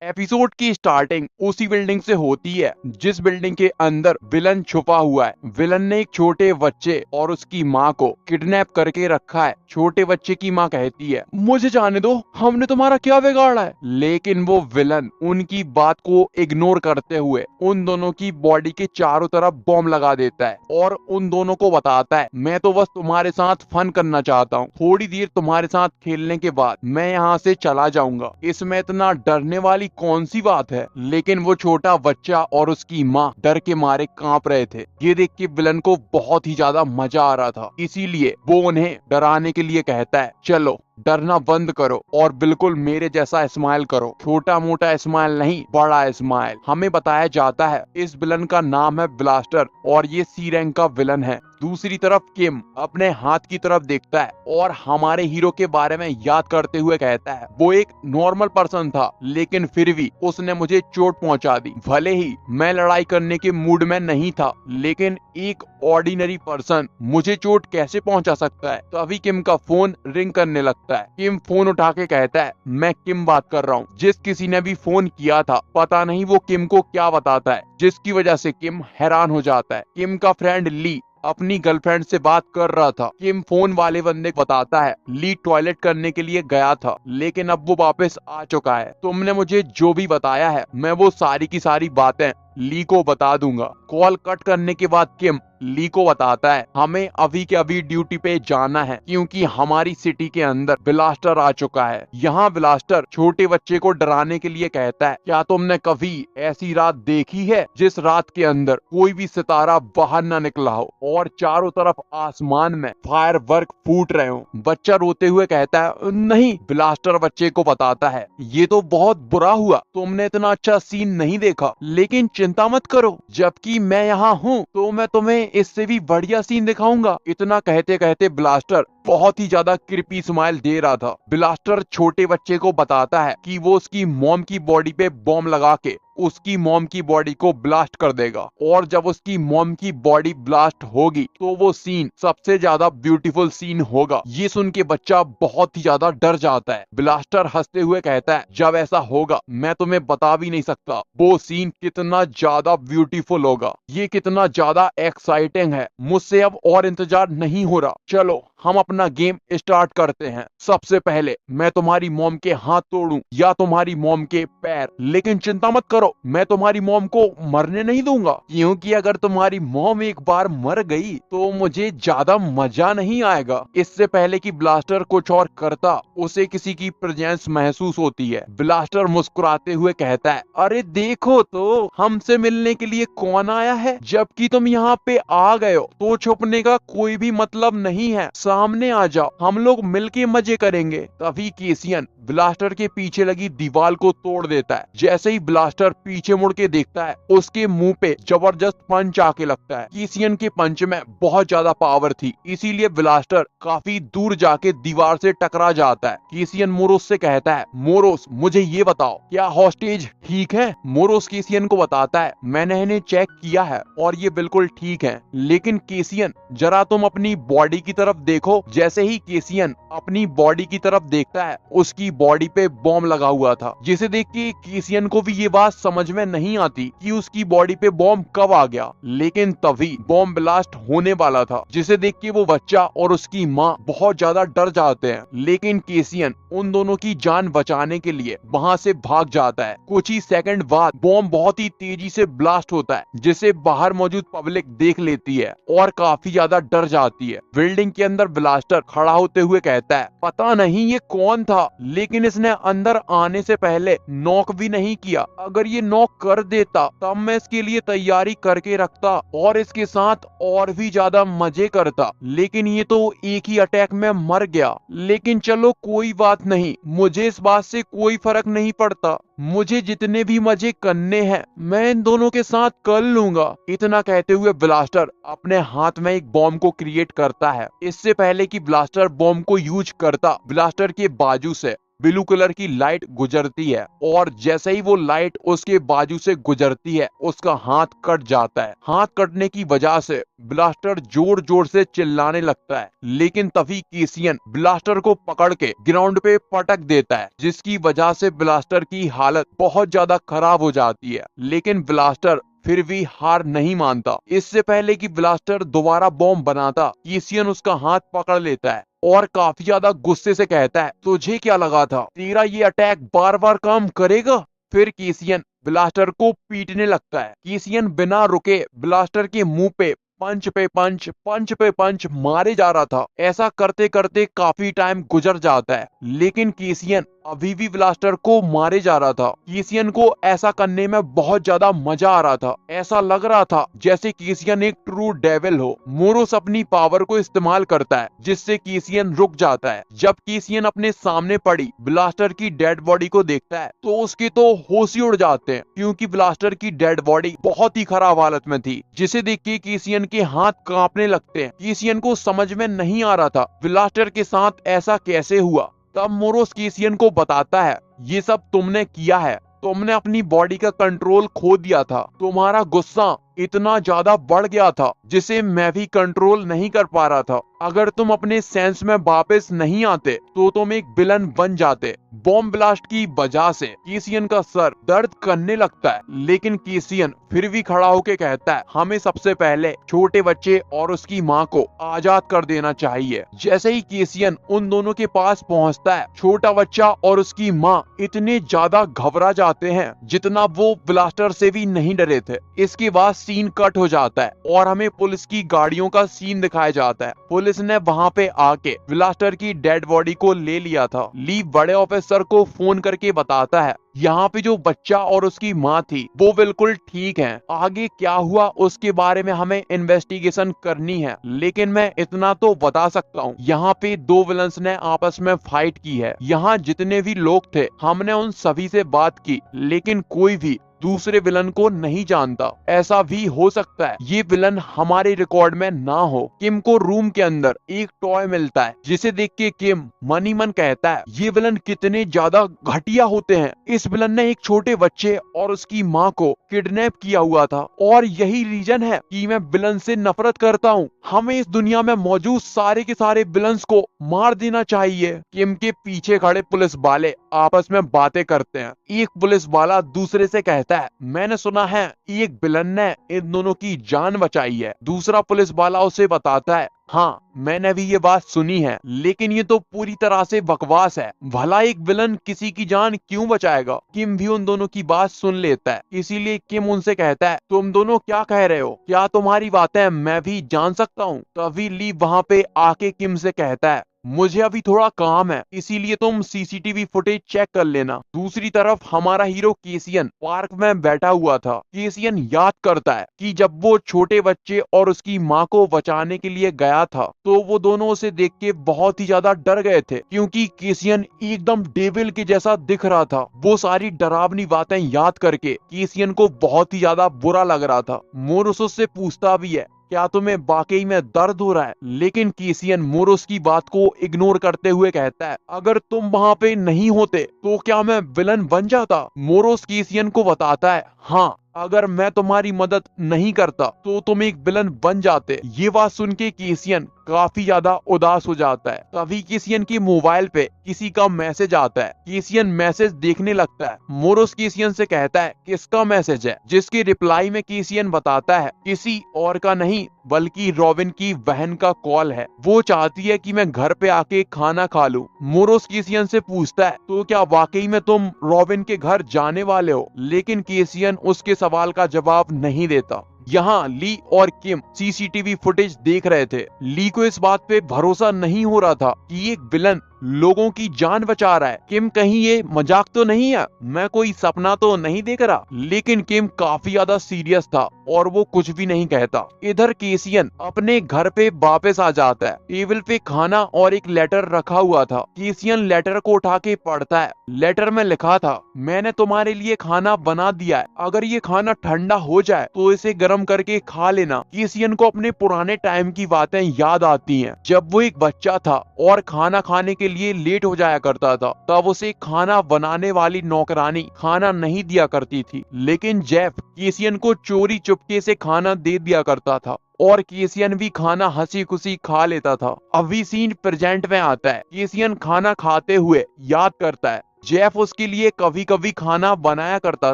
Episode की starting उसी building से होती है जिस बिल्डिंग के अंदर विलन छुपा हुआ है। विलन ने एक छोटे बच्चे और उसकी माँ को किडनैप करके रखा है। छोटे बच्चे की माँ कहती है, मुझे जाने दो, हमने तुम्हारा क्या बिगाड़ा है। लेकिन वो विलन उनकी बात को इग्नोर करते हुए उन दोनों की बॉडी के चारों तरफ बॉम्ब लगा देता है और उन दोनों को बताता है, मैं तो बस तुम्हारे साथ फन करना चाहता हूँ, थोड़ी देर तुम्हारे साथ खेलने के बाद मैं यहाँ से चला जाऊंगा। इसमें इतना डरने वाली कौन सी बात है। लेकिन वो छोटा बच्चा और उसकी माँ डर के मारे कांप रहे थे। ये देख के विलन को बहुत ही ज्यादा मजा आ रहा था, इसीलिए वो उन्हें डराने के लिए कहता है, चलो डरना बंद करो और बिल्कुल मेरे जैसा स्माइल करो। छोटा मोटा स्माइल नहीं, बड़ा स्माइल। हमें बताया जाता है इस विलन का नाम है ब्लास्टर और ये सी रैंक का विलन है। दूसरी तरफ किम अपने हाथ की तरफ देखता है और हमारे हीरो के बारे में याद करते हुए कहता है, वो एक नॉर्मल पर्सन था लेकिन फिर भी उसने मुझे चोट पहुंचा दी। भले ही मैं लड़ाई करने के मूड में नहीं था, लेकिन एक ऑर्डिनरी पर्सन मुझे चोट कैसे पहुंचा सकता है। तभी किम का फोन रिंग करने लगता है। किम फोन उठा के कहता है, मैं किम बात कर रहा हूँ। जिस किसी ने भी फोन किया था, पता नहीं वो किम को क्या बताता है, जिसकी वजह से किम हैरान हो जाता है। किम का फ्रेंड ली अपनी गर्लफ्रेंड से बात कर रहा था। किम फोन वाले बंदे को बताता है, ली टॉयलेट करने के लिए गया था लेकिन अब वो वापस आ चुका है। तुमने मुझे जो भी बताया है मैं वो सारी की सारी बातें ली को बता दूंगा। कॉल कट करने के बाद किम ली को बताता है, हमें अभी के अभी ड्यूटी पे जाना है क्योंकि हमारी सिटी के अंदर ब्लास्टर आ चुका है। यहाँ ब्लास्टर छोटे बच्चे को डराने के लिए कहता है, क्या तुमने कभी ऐसी रात देखी है जिस रात के अंदर कोई भी सितारा बाहर न निकला हो और चारों तरफ आसमान में फायर वर्क फूट रहे हो। बच्चा रोते हुए कहता है, नहीं। ब्लास्टर बच्चे को बताता है, ये तो बहुत बुरा हुआ, तुमने इतना अच्छा सीन नहीं देखा, लेकिन चिंता मत करो, जबकि मैं यहाँ हूँ तो मैं तुम्हें इससे भी बढ़िया सीन दिखाऊंगा। इतना कहते कहते ब्लास्टर बहुत ही ज्यादा क्रिपी स्माइल दे रहा था। ब्लास्टर छोटे बच्चे को बताता है कि वो उसकी मॉम की बॉडी पे बॉम्ब लगा के उसकी मॉम की बॉडी को ब्लास्ट कर देगा और जब उसकी मॉम की बॉडी ब्लास्ट होगी तो वो सीन सबसे ज्यादा ब्यूटीफुल सीन होगा। ये सुन के बच्चा बहुत ही ज्यादा डर जाता है। ब्लास्टर हंसते हुए कहता है, जब ऐसा होगा मैं तुम्हें बता भी नहीं सकता वो सीन कितना ज्यादा ब्यूटीफुल होगा। ये कितना ज्यादा एक्साइटिंग है, मुझसे अब और इंतजार नहीं हो रहा। चलो हम अपना गेम स्टार्ट करते हैं। सबसे पहले मैं तुम्हारी मॉम के हाथ तोड़ूं या तुम्हारी मॉम के पैर, लेकिन चिंता मत करो, मैं तुम्हारी मॉम को मरने नहीं दूंगा, क्योंकि अगर तुम्हारी मॉम एक बार मर गई तो मुझे ज्यादा मजा नहीं आएगा। इससे पहले कि ब्लास्टर कुछ और करता, उसे किसी की प्रेजेंस महसूस होती है। ब्लास्टर मुस्कुराते हुए कहता है, अरे देखो तो हमसे मिलने के लिए कौन आया है। जबकि तुम यहाँ पे आ गए हो तो छुपने का कोई भी मतलब नहीं है, सामने आ जाओ, हम लोग मिलके मजे करेंगे। तभी केसियन ब्लास्टर के पीछे लगी दीवार को तोड़ देता है। जैसे ही ब्लास्टर पीछे मुड़ के देखता है, उसके मुंह पे जबरदस्त पंच आके लगता है। केसियन के पंच में बहुत ज्यादा पावर थी, इसीलिए ब्लास्टर काफी दूर जाके दीवार से टकरा जाता है। केसियन मोरोस से कहता है, मोरोस मुझे ये बताओ, क्या हॉस्टेज ठीक है। मोरोस केसियन को बताता है, मैंने इन्हें चेक किया है और ये बिल्कुल ठीक है। लेकिन केसियन जरा तुम अपनी बॉडी की तरफ देखो। जैसे ही केसियन अपनी बॉडी की तरफ देखता है, उसकी बॉडी पे बॉम्ब लगा हुआ था, जिसे देख के केसियन को भी ये बात समझ में नहीं आती कि उसकी बॉडी पे बॉम्ब कब आ गया। लेकिन तभी बॉम्ब ब्लास्ट होने वाला था, जिसे देख के वो बच्चा और उसकी माँ बहुत ज्यादा डर जाते हैं। लेकिन केसियन उन दोनों की जान बचाने के लिए वहाँ से भाग जाता है। कुछ ही सेकंड बाद बॉम्ब बहुत ही तेजी से ब्लास्ट होता है, जिसे बाहर मौजूद पब्लिक देख लेती है और काफी ज्यादा डर जाती है। बिल्डिंग के अंदर ब्लास्टर खड़ा होते हुए कहता है, पता नहीं ये कौन था, लेकिन इसने अंदर आने से पहले नॉक भी नहीं किया। अगर ये नॉक कर देता तब मैं इसके लिए तैयारी करके रखता और इसके साथ और भी ज्यादा मजे करता, लेकिन ये तो एक ही अटैक में मर गया। लेकिन चलो कोई बात नहीं, मुझे इस बात से कोई फर्क नहीं पड़ता, मुझे जितने भी मजे करने हैं मैं इन दोनों के साथ कर लूंगा। इतना कहते हुए ब्लास्टर अपने हाथ में एक बॉम्ब को क्रिएट करता है। इससे पहले कि ब्लास्टर बॉम्ब को यूज करता, ब्लास्टर के बाजू से ब्लू कलर की लाइट गुजरती है और जैसे ही वो लाइट उसके बाजू से गुजरती है उसका हाथ कट जाता है। हाथ कटने की वजह से ब्लास्टर जोर जोर से चिल्लाने लगता है, लेकिन तभी केसियन ब्लास्टर को पकड़ के ग्राउंड पे पटक देता है, जिसकी वजह से ब्लास्टर की हालत बहुत ज्यादा खराब हो जाती है। लेकिन ब्लास्टर फिर भी हार नहीं मानता। इससे पहले कि ब्लास्टर दोबारा बॉम्ब बनाता, केसियन उसका हाथ पकड़ लेता है और काफी ज्यादा गुस्से से कहता है, तुझे क्या लगा था तेरा ये अटैक बार बार काम करेगा? फिर केसियन ब्लास्टर को पीटने लगता है। केसियन बिना रुके ब्लास्टर के मुंह पे पंच पे पंच, पंच पे पंच मारे जा रहा था। ऐसा करते करते काफी टाइम गुजर जाता है, लेकिन केसियन अभी भी ब्लास्टर को मारे जा रहा था। केसियन को ऐसा करने में बहुत ज्यादा मजा आ रहा था। ऐसा लग रहा था जैसे केसियन एक ट्रू डेविल हो। मोरोस अपनी पावर को इस्तेमाल करता है, जिससे केसियन रुक जाता है। जब केसियन अपने सामने पड़ी ब्लास्टर की डेड बॉडी को देखता है तो उसके तो होश ही उड़ जाते हैं, क्योंकि ब्लास्टर की डेड बॉडी बहुत ही खराब हालत में थी, जिसे देख के केसियन के हाथ कांपने लगते हैं। केसियन को समझ में नहीं आ रहा था ब्लास्टर के साथ ऐसा कैसे हुआ। तब मोरोस केसियन को बताता है, ये सब तुमने किया है, तुमने अपनी बॉडी का कंट्रोल खो दिया था। तुम्हारा गुस्सा इतना ज्यादा बढ़ गया था जिसे मैं भी कंट्रोल नहीं कर पा रहा था। अगर तुम अपने सेंस में वापस नहीं आते तो तुम एक विलन बन जाते। बॉम्ब ब्लास्ट की वजह से केसियन का सर दर्द करने लगता है, लेकिन केसियन फिर भी खड़ा होकर कहता है, हमें सबसे पहले छोटे बच्चे और उसकी माँ को आजाद कर देना चाहिए। जैसे ही केसियन उन दोनों के पास पहुँचता है, छोटा बच्चा और उसकी माँ इतने ज्यादा घबरा जाते हैं जितना वो ब्लास्टर से भी नहीं डरे थे। इसके बाद सीन कट हो जाता है और हमें पुलिस की गाड़ियों का सीन दिखाया जाता है। पुलिस ने वहां पे आके ब्लास्टर की डेड बॉडी को ले लिया था। ली बड़े ऑफिसर को फोन करके बताता है, यहाँ पे जो बच्चा और उसकी माँ थी वो बिल्कुल ठीक हैं। आगे क्या हुआ उसके बारे में हमें इन्वेस्टिगेशन करनी है, लेकिन मैं इतना तो बता सकता हूँ, यहाँ पे दो विलन्स ने आपस में फाइट की है। यहाँ जितने भी लोग थे हमने उन सभी से बात की, लेकिन कोई भी दूसरे विलन को नहीं जानता। ऐसा भी हो सकता है ये विलन हमारे रिकॉर्ड में ना हो। किम को रूम के अंदर एक टॉय मिलता है, जिसे देख के किम मन ही मन कहता है, ये विलन कितने ज्यादा घटिया होते हैं। इस विलन ने एक छोटे बच्चे और उसकी माँ को किडनैप किया हुआ था और यही रीजन है कि मैं विलन से नफरत करता हूँ। हमें इस दुनिया में मौजूद सारे के सारे विलन्स को मार देना चाहिए। किम के पीछे खड़े पुलिस वाले आपस में बातें करते हैं। एक पुलिस वाला दूसरे से कहता है, मैंने सुना है एक विलन ने इन दोनों की जान बचाई है। दूसरा पुलिस वाला उसे बताता है, हाँ मैंने भी ये बात सुनी है, लेकिन ये तो पूरी तरह से बकवास है। भला एक विलन किसी की जान क्यों बचाएगा? किम भी उन दोनों की बात सुन लेता है, इसीलिए किम उनसे कहता है, तुम दोनों क्या कह रहे हो? क्या तुम्हारी बातें मैं भी जान सकता हूँ? तभी ली वहाँ पे आके किम से कहता है, मुझे अभी थोड़ा काम है, इसीलिए तुम सीसीटीवी फुटेज चेक कर लेना। दूसरी तरफ हमारा हीरो केसियन पार्क में बैठा हुआ था। केसियन याद करता है कि जब वो छोटे बच्चे और उसकी माँ को बचाने के लिए गया था तो वो दोनों उसे देख के बहुत ही ज्यादा डर गए थे, क्योंकि केसियन एकदम डेविल के जैसा दिख रहा था। वो सारी डरावनी बातें याद करके केसियन को बहुत ही ज्यादा बुरा लग रहा था। मोरोस उससे पूछता भी है, क्या तुम्हें वाकई में दर्द हो रहा है? लेकिन केसियन मोरोस की बात को इग्नोर करते हुए कहता है, अगर तुम वहाँ पे नहीं होते तो क्या मैं विलन बन जाता? मोरोस केसियन को बताता है, हाँ अगर मैं तुम्हारी मदद नहीं करता तो तुम एक विलन बन जाते। ये बात सुन के केसियन काफी ज्यादा उदास हो जाता है। तभी केसियन के मोबाइल पे किसी का मैसेज आता है। केसियन मैसेज देखने लगता है। मोरोस केसियन से कहता है, किसका मैसेज है? जिसके रिप्लाई में केसियन बताता है, किसी और का नहीं बल्कि रॉबिन की बहन का कॉल है। वो चाहती है कि मैं घर पे आके खाना खा लूं। मोरोस केसियन से पूछता है, तो क्या वाकई में तुम रॉबिन के घर जाने वाले हो? लेकिन केसियन उसके सवाल का जवाब नहीं देता। यहाँ ली और किम सीसीटीवी फुटेज देख रहे थे। ली को इस बात पे भरोसा नहीं हो रहा था कि एक विलन लोगों की जान बचा रहा है। किम कहीं ये मजाक तो नहीं है, मैं कोई सपना तो नहीं देख रहा? लेकिन किम काफी ज्यादा सीरियस था और वो कुछ भी नहीं कहता। इधर केसियन अपने घर पे वापस आ जाता है। टेबल पे खाना और एक लेटर रखा हुआ था। केसियन लेटर को उठा के पढ़ता है। लेटर में लिखा था, मैंने तुम्हारे लिए खाना बना दिया है, अगर ये खाना ठंडा हो जाए तो इसे गर्म करके खा लेना। केसियन को अपने पुराने टाइम की बातें याद आती हैं, जब वो एक बच्चा था और खाना खाने के लिए लेट हो जाया करता था, तब उसे खाना बनाने वाली नौकरानी खाना नहीं दिया करती थी, लेकिन जेफ केसियन को चोरी चुपके से खाना दे दिया करता था और केसियन भी खाना हंसी खुशी खा लेता था। अभी सीन प्रेजेंट में आता है। केसियन खाना खाते हुए याद करता है जेफ उसके लिए कभी कभी खाना बनाया करता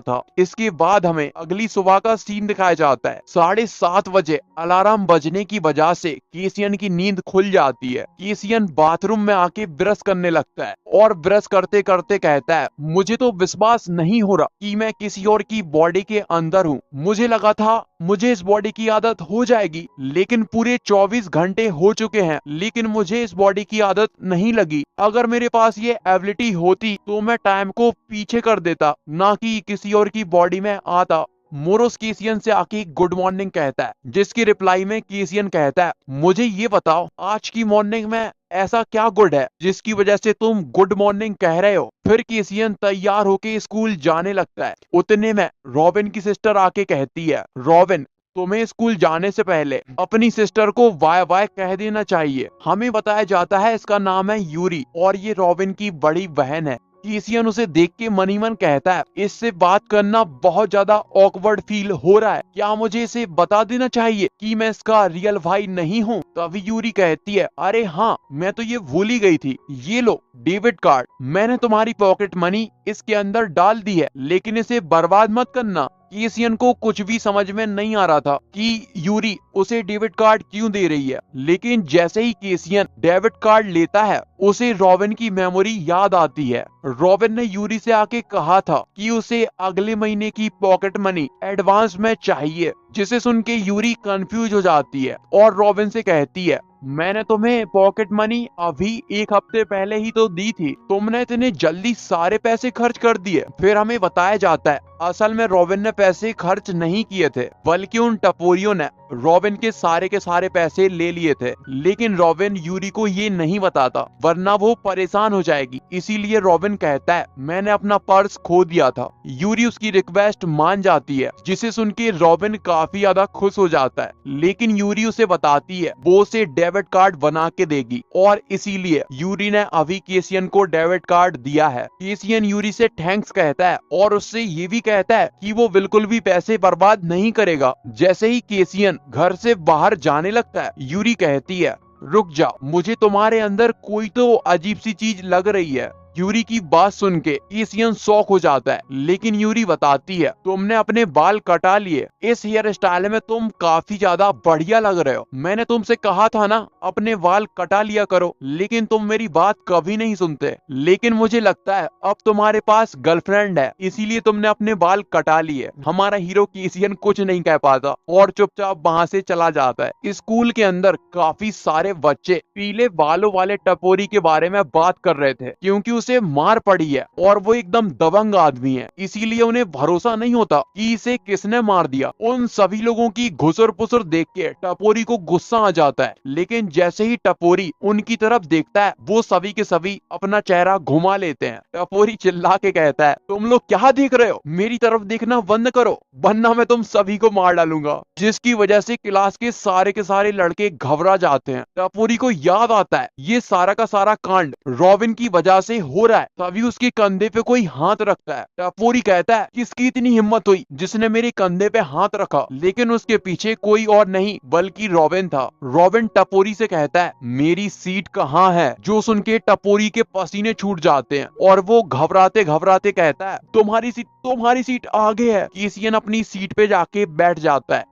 था। इसके बाद हमें अगली सुबह का सीन दिखाया जाता है। 7:30 बजे अलार्म बजने की वजह से केसियन की नींद खुल जाती है। केसियन बाथरूम में आके ब्रश करने लगता है और ब्रश करते करते कहता है, मुझे तो विश्वास नहीं हो रहा कि मैं किसी और की बॉडी के अंदर हूँ। मुझे लगा था मुझे इस बॉडी की आदत हो जाएगी, लेकिन पूरे 24 घंटे हो चुके हैं, लेकिन मुझे इस बॉडी की आदत नहीं लगी। अगर मेरे पास ये एबिलिटी होती तो मैं टाइम को पीछे कर देता, ना कि किसी और की बॉडी में आता। मोरोस केसियन से आके गुड मॉर्निंग कहता है, जिसकी रिप्लाई में केसियन कहता है, मुझे ये बताओ आज की मॉर्निंग में ऐसा क्या गुड है जिसकी वजह से तुम गुड मॉर्निंग कह रहे हो। फिर केसियन तैयार होके स्कूल जाने लगता है। उतने में रॉबिन की सिस्टर आके कहती है, रॉबिन तुम्हें स्कूल जाने से पहले अपनी सिस्टर को बाय बाय कह देना चाहिए। हमें बताया जाता है इसका नाम है यूरी और ये रॉबिन की बड़ी बहन है। केसियन उसे देख के मन ही मन कहता है, इससे बात करना बहुत ज्यादा ऑकवर्ड फील हो रहा है, क्या मुझे इसे बता देना चाहिए कि मैं इसका रियल भाई नहीं हूँ। तभी यूरी कहती है, अरे हाँ मैं तो ये भूल ही गई थी, ये लो डेबिट कार्ड, मैंने तुम्हारी पॉकेट मनी इसके अंदर डाल दी है, लेकिन इसे बर्बाद मत करना। केसियन को कुछ भी समझ में नहीं आ रहा था कि यूरी उसे डेबिट कार्ड क्यों दे रही है, लेकिन जैसे ही केसियन डेबिट कार्ड लेता है उसे रॉबिन की मेमोरी याद आती है। रॉबिन ने यूरी से आके कहा था कि उसे अगले महीने की पॉकेट मनी एडवांस में चाहिए, जिसे सुन के यूरी कंफ्यूज हो जाती है और रॉबिन से कहती है, मैंने तुम्हें पॉकेट मनी अभी 1 हफ्ते पहले ही तो दी थी, तुमने इतने जल्दी सारे पैसे खर्च कर दिए। फिर हमें बताया जाता है असल में रॉबिन ने पैसे खर्च नहीं किए थे, बल्कि उन टपोरियों ने रॉबिन के सारे पैसे ले लिए थे, लेकिन रॉबिन यूरी को ये नहीं बताता वरना वो परेशान हो जाएगी। इसीलिए रॉबिन कहता है, मैंने अपना पर्स खो दिया था। यूरी उसकी रिक्वेस्ट मान जाती है, जिसे सुन के रॉबिन काफी ज्यादा खुश हो जाता है, लेकिन यूरी उसे बताती है वो उसे डेबिट कार्ड बना के देगी और इसीलिए यूरी ने अभी केसियन को डेबिट कार्ड दिया है। केसियन यूरी से थैंक्स कहता है और उससे ये भी कहता है कि वो बिल्कुल भी पैसे बर्बाद नहीं करेगा। जैसे ही केसियन घर से बाहर जाने लगता है, यूरी कहती है, रुक जा, मुझे तुम्हारे अंदर कोई तो अजीब सी चीज लग रही है। यूरी की बात सुन के केसियन शॉक हो जाता है, लेकिन यूरी बताती है, तुमने अपने बाल कटा लिए, इस हेयर स्टाइल में तुम काफी ज्यादा बढ़िया लग रहे हो। मैंने तुमसे कहा था ना अपने बाल कटा लिया करो, लेकिन तुम मेरी बात कभी नहीं सुनते। लेकिन मुझे लगता है अब तुम्हारे पास गर्लफ्रेंड है, इसीलिए तुमने अपने बाल कटा लिए। हमारा हीरो केसियन कुछ नहीं कह पाता और चुपचाप वहाँ से चला जाता है। स्कूल के अंदर काफी सारे बच्चे पीले बालों वाले टपोरी के बारे में बात कर रहे थे, क्योंकि उसे मार पड़ी है और वो एकदम दबंग आदमी है, इसीलिए उन्हें भरोसा नहीं होता कि इसे किसने मार दिया। उन सभी लोगों की घुसर पुसर देख के टपोरी को गुस्सा आ जाता है, लेकिन जैसे ही टपोरी उनकी तरफ देखता है वो सभी के सभी अपना चेहरा घुमा लेते हैं। टपोरी चिल्ला के कहता है, तुम लोग क्या देख रहे हो, मेरी तरफ देखना बंद करो वरना मैं तुम सभी को मार डालूंगा। जिसकी वजह से क्लास के सारे लड़के घबरा जाते हैं। टपोरी को याद आता है ये सारा का सारा कांड रॉबिन की वजह से हो रहा है। तभी उसके कंधे पे कोई हाथ रखता है। टपोरी कहता है, किसकी इतनी हिम्मत हुई जिसने मेरे कंधे पे हाथ रखा, लेकिन उसके पीछे कोई और नहीं बल्कि रॉबिन था। रॉबिन टपोरी से कहता है, मेरी सीट कहाँ है, जो सुन के टपोरी के पसीने छूट जाते हैं और वो घबराते घबराते कहता है, तुम्हारी सीट आगे है। केसियन अपनी सीट पे जाके बैठ जाता है।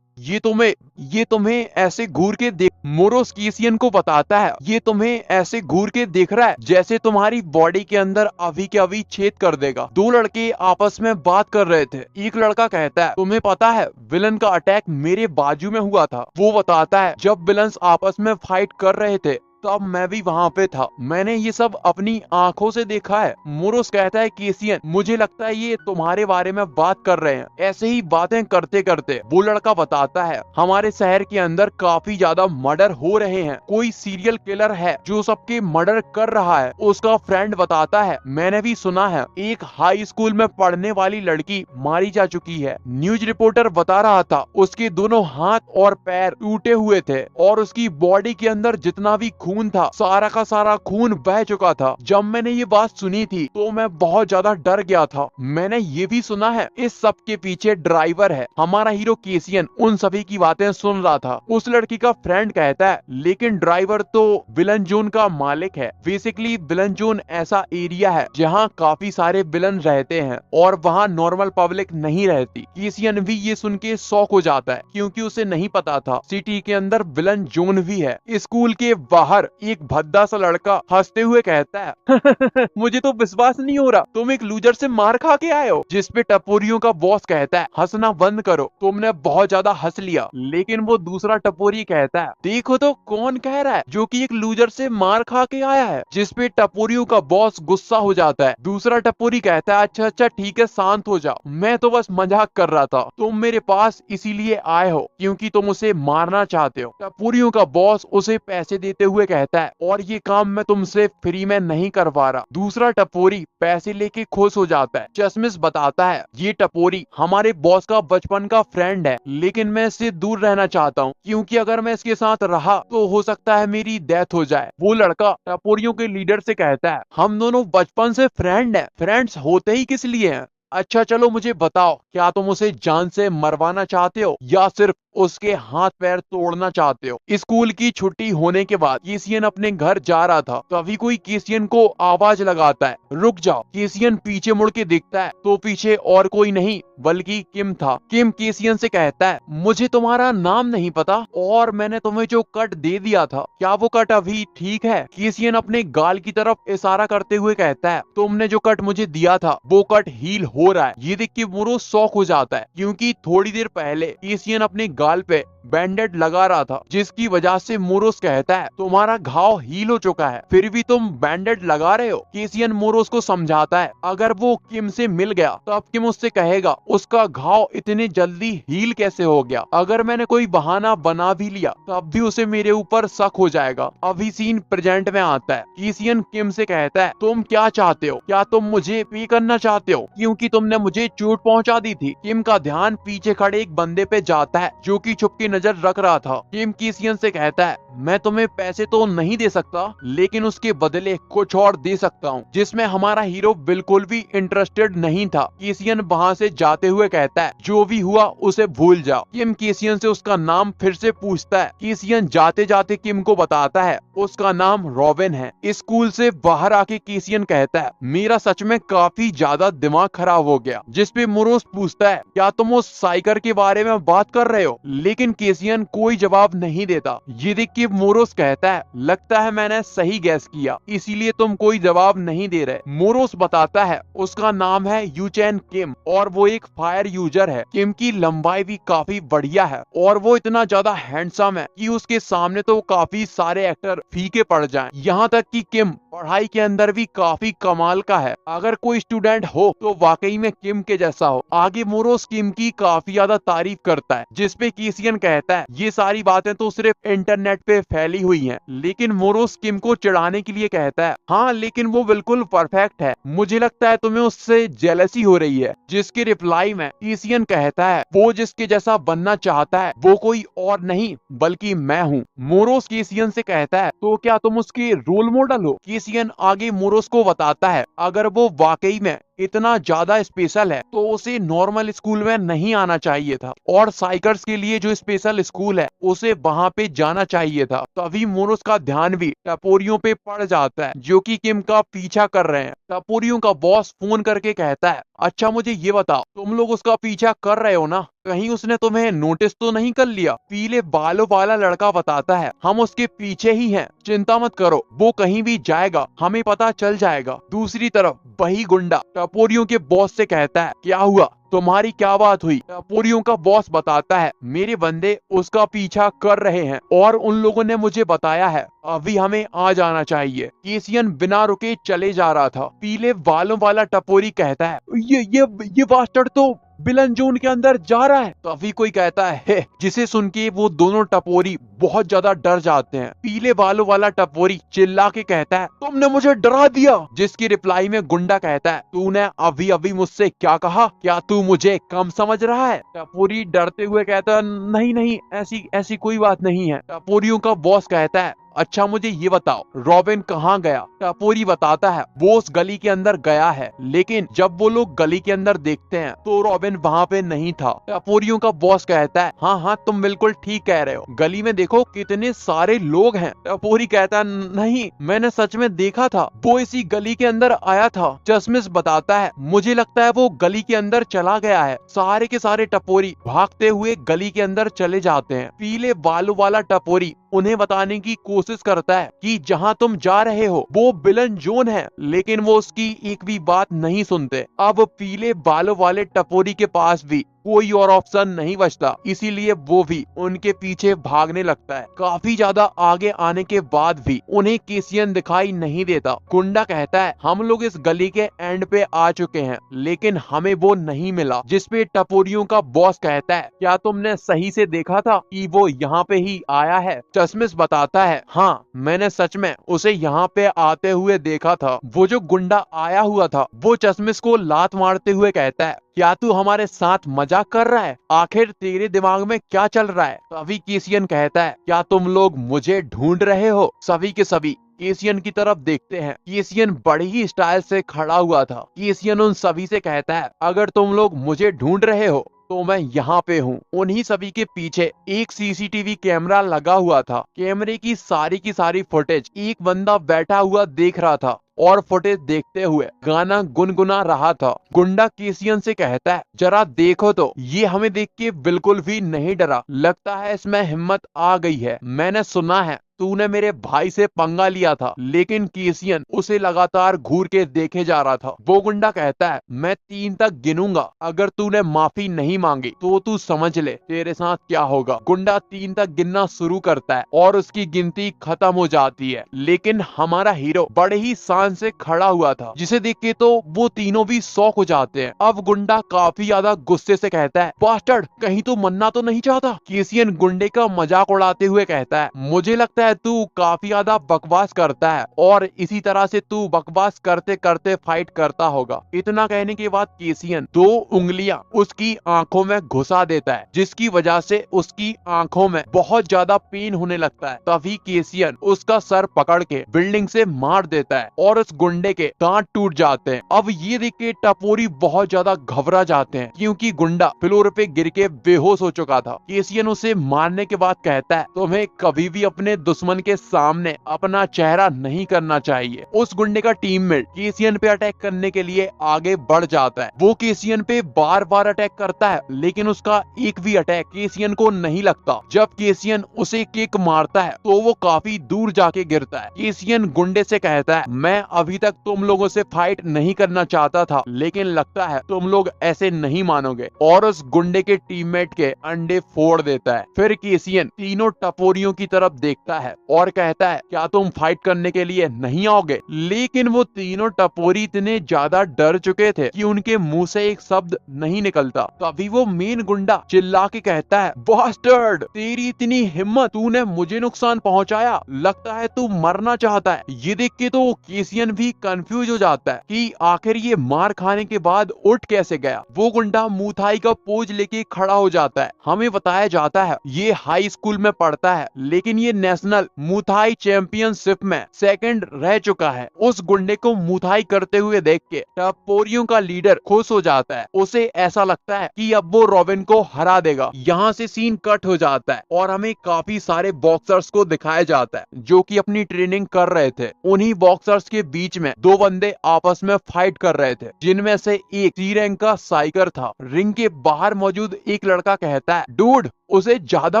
ये तुम्हें ऐसे घूर के देख, मोरोस केसियन को बताता है, ये तुम्हें ऐसे घूर के देख रहा है जैसे तुम्हारी बॉडी के अंदर अभी के अभी छेद कर देगा। 2 लड़के आपस में बात कर रहे थे। एक लड़का कहता है, तुम्हें पता है विलन का अटैक मेरे बाजू में हुआ था। वो बताता है, जब विलन्स आपस में फाइट कर रहे थे तब मैं भी वहाँ पे था, मैंने ये सब अपनी आंखों से देखा है। मोरोस कहता है केसियन मुझे लगता है ये तुम्हारे बारे में बात कर रहे हैं। ऐसे ही बातें करते करते वो लड़का बताता है हमारे शहर के अंदर काफी ज्यादा मर्डर हो रहे हैं, कोई सीरियल किलर है जो सबके मर्डर कर रहा है। उसका फ्रेंड बताता है मैंने भी सुना है एक हाई स्कूल में पढ़ने वाली लड़की मारी जा चुकी है। न्यूज रिपोर्टर बता रहा था उसके दोनों हाथ और पैर टूटे हुए थे और उसकी बॉडी के अंदर जितना भी खून था सारा का सारा खून बह चुका था। जब मैंने ये बात सुनी थी तो मैं बहुत ज्यादा डर गया था। मैंने ये भी सुना है इस सब के पीछे ड्राइवर है। हमारा हीरो केसियन उन सभी की बातें सुन रहा था। उस लड़की का फ्रेंड कहता है लेकिन ड्राइवर तो विलन जोन का मालिक है। बेसिकली विलन जोन ऐसा एरिया है जहाँ काफी सारे विलन रहते हैं और वहाँ नॉर्मल पब्लिक नहीं रहती। केसियन भी ये सुन के शॉक हो जाता है क्योंकि उसे नहीं पता था सिटी के अंदर विलन जोन भी है। स्कूल के बाहर एक भद्दा सा लड़का हंसते हुए कहता है मुझे तो विश्वास नहीं हो रहा तुम एक लूजर से मार खा के आए हो। जिस पे टपोरियों का बॉस कहता है हंसना बंद करो, तुमने बहुत ज्यादा हंस लिया। लेकिन वो दूसरा टपोरी कहता है देखो तो कौन कह रहा है जो कि एक लूजर से मार खा के आया है। जिस पे टपोरियों का बॉस गुस्सा हो जाता है। दूसरा टपोरी कहता है अच्छा अच्छा ठीक है शांत हो जाओ, मैं तो बस मजाक कर रहा था, तुम मेरे पास इसीलिए आए हो क्योंकि तुम उसे मारना चाहते हो। टपोरियों का बॉस उसे पैसे देते हुए कहता है और ये काम मैं तुमसे फ्री में नहीं करवा रहा। दूसरा टपोरी पैसे लेके खुश हो जाता है। चश्मिश बताता है ये टपोरी हमारे बॉस का बचपन का फ्रेंड है लेकिन मैं इससे दूर रहना चाहता हूँ क्योंकि अगर मैं इसके साथ रहा तो हो सकता है मेरी डेथ हो जाए। वो लड़का टपोरियों के लीडर से कहता है हम दोनों बचपन से फ्रेंड हैं, फ्रेंड्स होते ही किस लिए हैं। अच्छा चलो मुझे बताओ क्या तुम उसे जान से मरवाना चाहते हो या सिर्फ उसके हाथ पैर तोड़ना चाहते हो। स्कूल की छुट्टी होने के बाद केसियन अपने घर जा रहा था तभी कोई केसियन को आवाज लगाता है रुक जाओ। केसियन पीछे मुड़ के देखता है तो पीछे और कोई नहीं बल्कि किम था। किम केसियन से कहता है मुझे तुम्हारा नाम नहीं पता और मैंने तुम्हें जो कट दे दिया था क्या वो कट अभी ठीक है। केसियन अपने गाल की तरफ इशारा करते हुए कहता है तुमने जो कट मुझे दिया था वो कट हील हो रहा है। ये देख के मोरो शॉक हो जाता है क्योंकि थोड़ी देर पहले केसियन अपने गाल पे बैंडेड लगा रहा था जिसकी वजह से मोरोस कहता है तुम्हारा घाव हील हो चुका है फिर भी तुम बैंडेड लगा रहे हो। केसियन मोरोस को समझाता है अगर वो किम से मिल गया तो अब किम उससे कहेगा उसका घाव इतने जल्दी हील कैसे हो गया। अगर मैंने कोई बहाना बना भी लिया तब भी उसे मेरे ऊपर शक हो जाएगा। अभी सीन प्रेजेंट में आता है। केसियन किम से कहता है तुम क्या चाहते हो, क्या तुम मुझे पे करना चाहते हो क्योंकि तुमने मुझे चोट पहुंचा दी थी। किम का ध्यान पीछे खड़े एक बंदे पे जाता है जो कि छुप के नजर रख रहा था। किम केसियन से कहता है मैं तुम्हें पैसे तो नहीं दे सकता लेकिन उसके बदले कुछ और दे सकता हूँ, जिसमें हमारा हीरो बिल्कुल भी इंटरेस्टेड नहीं था। केसियन वहाँ से जाते हुए कहता है जो भी हुआ उसे भूल जाओ। किम केसियन से उसका नाम फिर से पूछता है। केसियन जाते जाते किम को बताता है उसका नाम रॉबिन है। स्कूल से बाहर आके केसियन कहता है मेरा सच में काफी ज्यादा दिमाग खराब हो गया। जिसपे मोरोस पूछता है क्या तुम उस साइकर के बारे में बात कर रहे हो, लेकिन केसियन कोई जवाब नहीं देता। ये देख के मोरोस कहता है लगता है मैंने सही गैस किया इसीलिए तुम कोई जवाब नहीं दे रहे। मोरोस बताता है उसका नाम है यूचेन किम और वो एक फायर यूजर है। किम की लंबाई भी काफी बढ़िया है और वो इतना ज्यादा हैंडसम है कि उसके सामने तो काफी सारे एक्टर फीके पड़ जाएं। यहाँ तक कि किम पढ़ाई के अंदर भी काफी कमाल का है। अगर कोई स्टूडेंट हो तो वाकई में किम के जैसा हो। आगे मोरोस किम की काफी ज्यादा तारीफ करता है जिसपे केसियन कहता है ये सारी बातें तो सिर्फ इंटरनेट पे फैली हुई हैं। लेकिन मोरोस किम को चिढ़ाने के लिए कहता है हाँ लेकिन वो बिल्कुल परफेक्ट है, मुझे लगता है तुम्हें उससे जेलसी हो रही है। जिसके रिप्लाई में केसियन कहता है वो जिसके जैसा बनना चाहता है वो कोई और नहीं बल्कि मैं हूँ। मोरोस केसियन से कहता है तो क्या तुम उसके रोल मॉडल हो। केसियन आगे मोरोस को बताता है अगर वो वाकई में इतना ज्यादा स्पेशल है तो उसे नॉर्मल स्कूल में नहीं आना चाहिए था और साइकर्स के लिए जो स्पेशल स्कूल है उसे वहाँ पे जाना चाहिए था। तभी मोरोस का ध्यान भी टपोरियों पे पड़ जाता है जो कि किम का पीछा कर रहे हैं। टपोरियों का बॉस फोन करके कहता है अच्छा मुझे ये बताओ तुम लोग उसका पीछा कर रहे हो ना। कहीं उसने तुम्हें नोटिस तो नहीं कर लिया? पीले बालों वाला लड़का बताता है, हम उसके पीछे ही हैं, चिंता मत करो, वो कहीं भी जाएगा हमें पता चल जाएगा। दूसरी तरफ वही गुंडा टपोरियों के बॉस से कहता है, क्या हुआ, तुम्हारी क्या बात हुई? टपोरियों का बॉस बताता है, मेरे बंदे उसका पीछा कर रहे हैं और उन लोगों ने मुझे बताया है अभी हमें आ जाना चाहिए। केसियन बिना रुके चले जा रहा था। पीले बालों वाला टपोरी कहता है, ये बास्टर्ड तो विलन जोन के अंदर जा रहा है। तभी कोई कहता है, जिसे सुन के वो दोनों टपोरी बहुत ज्यादा डर जाते हैं। पीले बालों वाला टपोरी चिल्ला के कहता है, तुमने मुझे डरा दिया। जिसकी रिप्लाई में गुंडा कहता है, तूने अभी अभी मुझसे क्या कहा? क्या तू मुझे कम समझ रहा है? टपोरी डरते हुए कहता है, नहीं नहीं, ऐसी ऐसी कोई बात नहीं है। टपोरियों का बॉस कहता है, अच्छा मुझे ये बताओ, रॉबिन कहाँ गया? टपोरी बताता है, वो उस गली के अंदर गया है, लेकिन जब वो लोग गली के अंदर देखते हैं तो रॉबिन वहाँ पे नहीं था। टपोरियों का बॉस कहता है, हाँ हाँ तुम बिल्कुल ठीक कह रहे हो, गली में देखो कितने सारे लोग हैं। टपोरी कहता है, नहीं मैंने सच में देखा था, वो इसी गली के अंदर आया था। चश्मिश बताता है, मुझे लगता है वो गली के अंदर चला गया है। सारे के सारे टपोरी भागते हुए गली के अंदर चले जाते हैं। पीले बालों वाला टपोरी उन्हें बताने की कोशिश करता है कि जहां तुम जा रहे हो वो विलन जोन है, लेकिन वो उसकी एक भी बात नहीं सुनते। अब पीले बालों वाले टपोरी के पास भी कोई और ऑप्शन नहीं बचता, इसीलिए वो भी उनके पीछे भागने लगता है। काफी ज्यादा आगे आने के बाद भी उन्हें केसियन दिखाई नहीं देता। गुंडा कहता है, हम लोग इस गली के एंड पे आ चुके हैं, लेकिन हमें वो नहीं मिला। जिसपे टपोरियों का बॉस कहता है, क्या तुमने सही से देखा था कि वो यहाँ पे ही आया है? चश्मिश बताता है, हाँ मैंने सच में उसे यहाँ पे आते हुए देखा था। वो जो गुंडा आया हुआ था वो चश्मिश को लात मारते हुए कहता है, क्या तू हमारे साथ मजाक कर रहा है? आखिर तेरे दिमाग में क्या चल रहा है? तभी केसियन कहता है, क्या तुम लोग मुझे ढूंढ रहे हो? सभी के सभी केसियन की तरफ देखते हैं। केसियन बड़ी ही स्टाइल से खड़ा हुआ था। केसियन उन सभी से कहता है, अगर तुम लोग मुझे ढूंढ रहे हो तो मैं यहाँ पे हूँ। उन्हीं सभी के पीछे एक सीसीटीवी कैमरा लगा हुआ था। कैमरे की सारी फुटेज एक बंदा बैठा हुआ देख रहा था और फुटेज देखते हुए गाना गुनगुना रहा था। गुंडा केसियन से कहता है, जरा देखो तो, ये हमें देख के बिल्कुल भी नहीं डरा, लगता है इसमें हिम्मत आ गई है। मैंने सुना है तूने मेरे भाई से पंगा लिया था। लेकिन केसियन उसे लगातार घूर के देखे जा रहा था। वो गुंडा कहता है, मैं 3 तक गिनूंगा, अगर तूने माफी नहीं मांगी तो तू समझ ले तेरे साथ क्या होगा। गुंडा 3 तक गिनना शुरू करता है और उसकी गिनती खत्म हो जाती है, लेकिन हमारा हीरो बड़े ही शान से खड़ा हुआ था, जिसे देख के तो वो तीनों भी शॉक हो जाते हैं। अब गुंडा काफी ज्यादा गुस्से से कहता है, बास्टर्ड कहीं तू मरना तो नहीं चाहता? केसियन गुंडे का मजाक उड़ाते हुए कहता है, मुझे लगता है तू काफी ज्यादा बकवास करता है और इसी तरह से तू बकवास करते करते फाइट करता होगा। इतना कहने के बाद केसियन 2 उंगलियां उसकी आंखों में घुसा देता है, जिसकी वजह से उसकी आंखों में बहुत ज्यादा पेन होने लगता है। तभी केसियन उसका सर पकड़ के बिल्डिंग से मार देता है और उस गुंडे के दांत टूट जाते हैं। अब ये देख के टपोरी बहुत ज्यादा घबरा जाते हैं, क्योंकि गुंडा फ्लोर पे गिर के बेहोश हो चुका था। केसियन उसे मारने के बाद कहता है, तुम्हें कभी भी अपने दुश्मन के सामने अपना चेहरा नहीं करना चाहिए। उस गुंडे का टीममेट केसियन पे अटैक करने के लिए आगे बढ़ जाता है। वो केसियन पे बार बार अटैक करता है, लेकिन उसका एक भी अटैक केसियन को नहीं लगता। जब केसियन उसे किक मारता है तो वो काफी दूर जाके गिरता है। केसियन गुंडे से कहता है, मैं अभी तक तुम लोगों से फाइट नहीं करना चाहता था, लेकिन लगता है तुम लोग ऐसे नहीं मानोगे, और उस गुंडे के टीममेट के अंडे फोड़ देता है। फिर केसियन तीनों टपोरियों की तरफ देखता है और कहता है, क्या तुम फाइट करने के लिए नहीं आओगे? लेकिन वो तीनों टपोरी इतने ज्यादा डर चुके थे कि उनके मुंह से एक शब्द नहीं निकलता। तभी वो मेन गुंडा चिल्ला के कहता है, बास्टर्ड तेरी इतनी हिम्मत, तूने मुझे नुकसान पहुंचाया, लगता है तू मरना चाहता है। ये देख के तो केसियन भी कंफ्यूज हो जाता है कि आखिर ये मार खाने के बाद उठ कैसे गया। वो गुंडा मुथाई का पोज लेके खड़ा हो जाता है। हमें बताया जाता है ये हाई स्कूल में पढ़ता है, लेकिन ये नेशनल नेशनल मुथाई चैंपियनशिप में सेकंड रह चुका है। उस गुंडे को मुथाई करते हुए देख के टपोरियों का लीडर खुश हो जाता है। उसे ऐसा लगता है कि अब वो रॉबिन को हरा देगा। यहाँ से सीन कट हो जाता है और हमें काफी सारे बॉक्सर्स को दिखाया जाता है जो कि अपनी ट्रेनिंग कर रहे थे। उन्हीं बॉक्सर्स के बीच में दो बंदे आपस में फाइट कर रहे थे, जिनमें से एक सी रैंक का साइकर था। रिंग के बाहर मौजूद एक लड़का कहता है, डूड उसे ज्यादा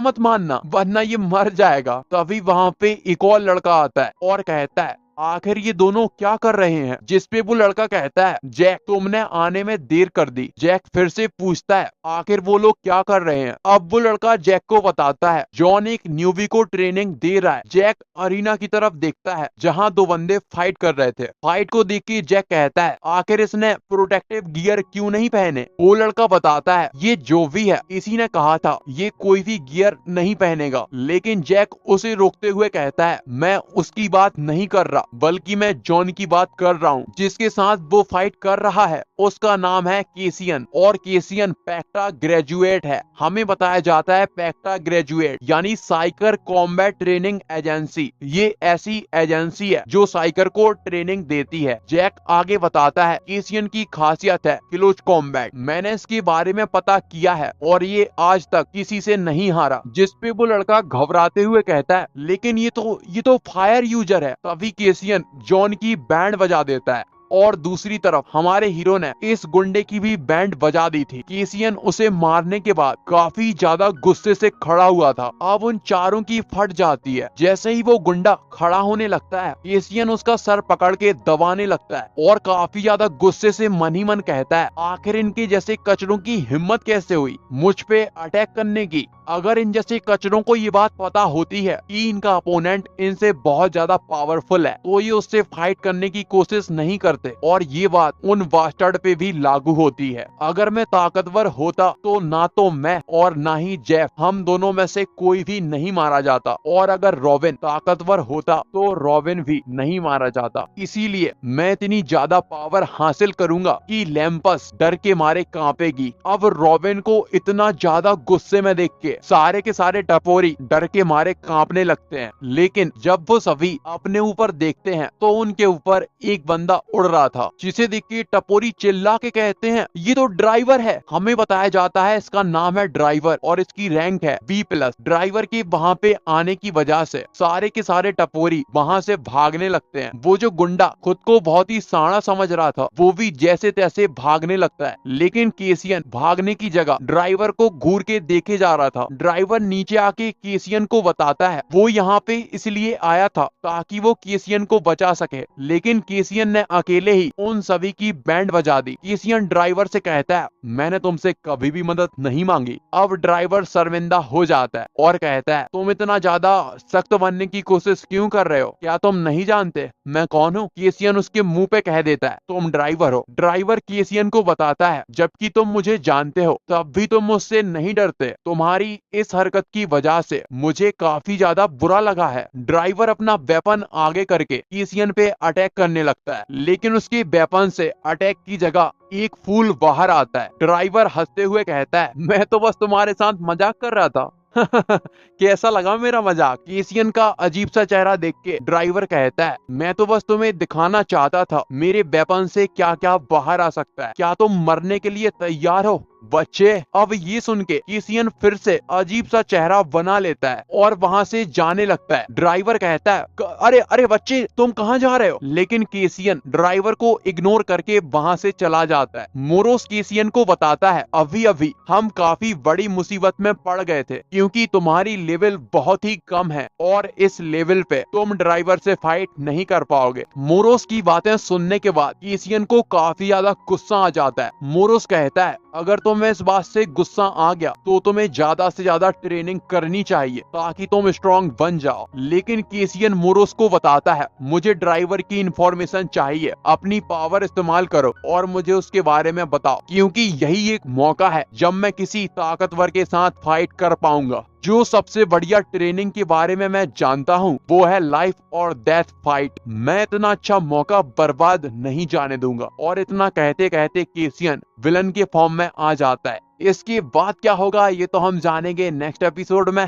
मत मानना वरना ये मर जाएगा। तभी वहां पे एक और लड़का आता है और कहता है, आखिर ये दोनों क्या कर रहे हैं? जिसपे वो लड़का कहता है, जैक तुमने आने में देर कर दी। जैक फिर से पूछता है, आखिर वो लोग क्या कर रहे हैं? अब वो लड़का जैक को बताता है, जॉन एक न्यूबी को ट्रेनिंग दे रहा है। जैक अरीना की तरफ देखता है जहां दो बंदे फाइट कर रहे थे। फाइट को देख के जैक कहता है, आखिर इसने प्रोटेक्टिव गियर क्यों नहीं पहने? वो लड़का बताता है, ये जो भी है इसी ने कहा था ये कोई भी गियर नहीं पहनेगा। लेकिन जैक उसे रोकते हुए कहता है, मैं उसकी बात नहीं कर रहा बल्कि मैं जॉन की बात कर रहा हूँ जिसके साथ वो फाइट कर रहा है। उसका नाम है केसियन और केसियन पैक्टा ग्रेजुएट है। हमें बताया जाता है पैक्टा ग्रेजुएट यानी साइकर कॉम्बैट ट्रेनिंग एजेंसी। ये ऐसी एजेंसी है जो साइकर को ट्रेनिंग देती है। जैक आगे बताता है, केसियन की खासियत है क्लोज कॉम्बैट। मैंने इसके बारे में पता किया है और ये आज तक किसी से नहीं हारा। जिसपे वो लड़का घबराते हुए कहता है, लेकिन ये तो फायर यूजर है। तभी केसियन जॉन की बैंड बजा देता है और दूसरी तरफ हमारे हीरो ने इस गुंडे की भी बैंड बजा दी थी। केसियन उसे मारने के बाद काफी ज्यादा गुस्से से खड़ा हुआ था। अब उन चारों की फट जाती है। जैसे ही वो गुंडा खड़ा होने लगता है, केसियन उसका सर पकड़ के दबाने लगता है और काफी ज्यादा गुस्से से मन ही मन कहता है, आखिर इनके जैसे कचरों की हिम्मत कैसे हुई मुझ पे अटैक करने की? अगर इन जैसे कचरों को ये बात पता होती है कि इनका अपोनेंट इनसे बहुत ज्यादा पावरफुल है तो ये उससे फाइट करने की कोशिश नहीं करते। और ये बात उन बास्टर्ड पे भी लागू होती है। अगर मैं ताकतवर होता तो ना तो मैं और ना ही जेफ, हम दोनों में से कोई भी नहीं मारा जाता। और अगर रॉबिन ताकतवर होता तो रॉबिन भी नहीं मारा जाता। इसीलिए मैं इतनी ज्यादा पावर हासिल करूंगा कि लैम्पस डर के मारे कांपेगी। अब रॉबिन को इतना ज्यादा गुस्से में देख के सारे के सारे टपोरी डर के मारे कांपने लगते हैं। लेकिन जब वो सभी अपने ऊपर देखते हैं तो उनके ऊपर एक बंदा उड़ रहा था, जिसे देख के टपोरी चिल्ला के कहते हैं, ये तो ड्राइवर है। हमें बताया जाता है इसका नाम है ड्राइवर और इसकी रैंक है B+। ड्राइवर के वहाँ पे आने की वजह से सारे के सारे टपोरी वहाँ से भागने लगते हैं। वो जो गुंडा खुद को बहुत ही साड़ा समझ रहा था वो भी जैसे तैसे भागने लगता है। लेकिन केसियन भागने की जगह ड्राइवर को घूर के देखे जा रहा था। ड्राइवर नीचे आके केसियन को बताता है वो यहाँ पे इसलिए आया था ताकि वो केसियन को बचा सके, लेकिन केसियन ने अकेले ही उन सभी की बैंड बजा दी। केसियन ड्राइवर से कहता है, मैंने तुमसे कभी भी मदद नहीं मांगी। अब ड्राइवर शर्मिंदा हो जाता है और कहता है, तुम इतना ज्यादा सख्त बनने की कोशिश क्यों कर रहे हो? क्या तुम नहीं जानते मैं कौन हूँ? केसियन उसके मुंह पे कह देता है, तुम ड्राइवर हो। ड्राइवर केसियन को बताता है, जबकि तुम मुझे जानते हो तब भी तुम मुझसे नहीं डरते। तुम्हारी इस हरकत की वजह से मुझे काफी ज्यादा बुरा लगा है। ड्राइवर अपना वेपन आगे करके केसियन पे अटैक करने लगता है, लेकिन उसके वेपन से अटैक की जगह एक फूल बाहर आता है। ड्राइवर हंसते हुए कहता है, मैं तो बस तुम्हारे साथ मजाक कर रहा था। कैसा लगा मेरा मजाक? केसियन का अजीब सा चेहरा देख के ड्राइवर कहता है, मैं तो बस तुम्हें दिखाना चाहता था मेरे वेपन से क्या क्या बाहर आ सकता है। क्या तुम मरने के लिए तैयार हो बच्चे? अब ये सुन के केसियन फिर से अजीब सा चेहरा बना लेता है और वहाँ से जाने लगता है। ड्राइवर कहता है, अरे अरे बच्चे तुम कहाँ जा रहे हो? लेकिन केसियन ड्राइवर को इग्नोर करके वहाँ से चला जाता है। मोरोस केसियन को बताता है, अभी अभी हम काफी बड़ी मुसीबत में पड़ गए थे क्योंकि तुम्हारी लेवल बहुत ही कम है और इस लेवल पे तुम ड्राइवर से फाइट नहीं कर पाओगे। मोरोस की बातें सुनने के बाद केसियन को काफी ज्यादा गुस्सा आ जाता है। मोरोस कहता है, अगर तुम्हें इस बात से गुस्सा आ गया तो तुम्हें ज्यादा से ज्यादा ट्रेनिंग करनी चाहिए ताकि तुम स्ट्रॉन्ग बन जाओ। लेकिन केसियन मोरोस को बताता है, मुझे ड्राइवर की इंफॉर्मेशन चाहिए, अपनी पावर इस्तेमाल करो और मुझे उसके बारे में बताओ, क्योंकि यही एक मौका है जब मैं किसी ताकतवर के साथ फाइट कर पाऊंगा। जो सबसे बढ़िया ट्रेनिंग के बारे में मैं जानता हूँ वो है लाइफ और डेथ फाइट। मैं इतना अच्छा मौका बर्बाद नहीं जाने दूंगा। और इतना कहते कहते केसियन विलन के फॉर्म में आ जाता है। इसके बाद क्या होगा ये तो हम जानेंगे नेक्स्ट एपिसोड में।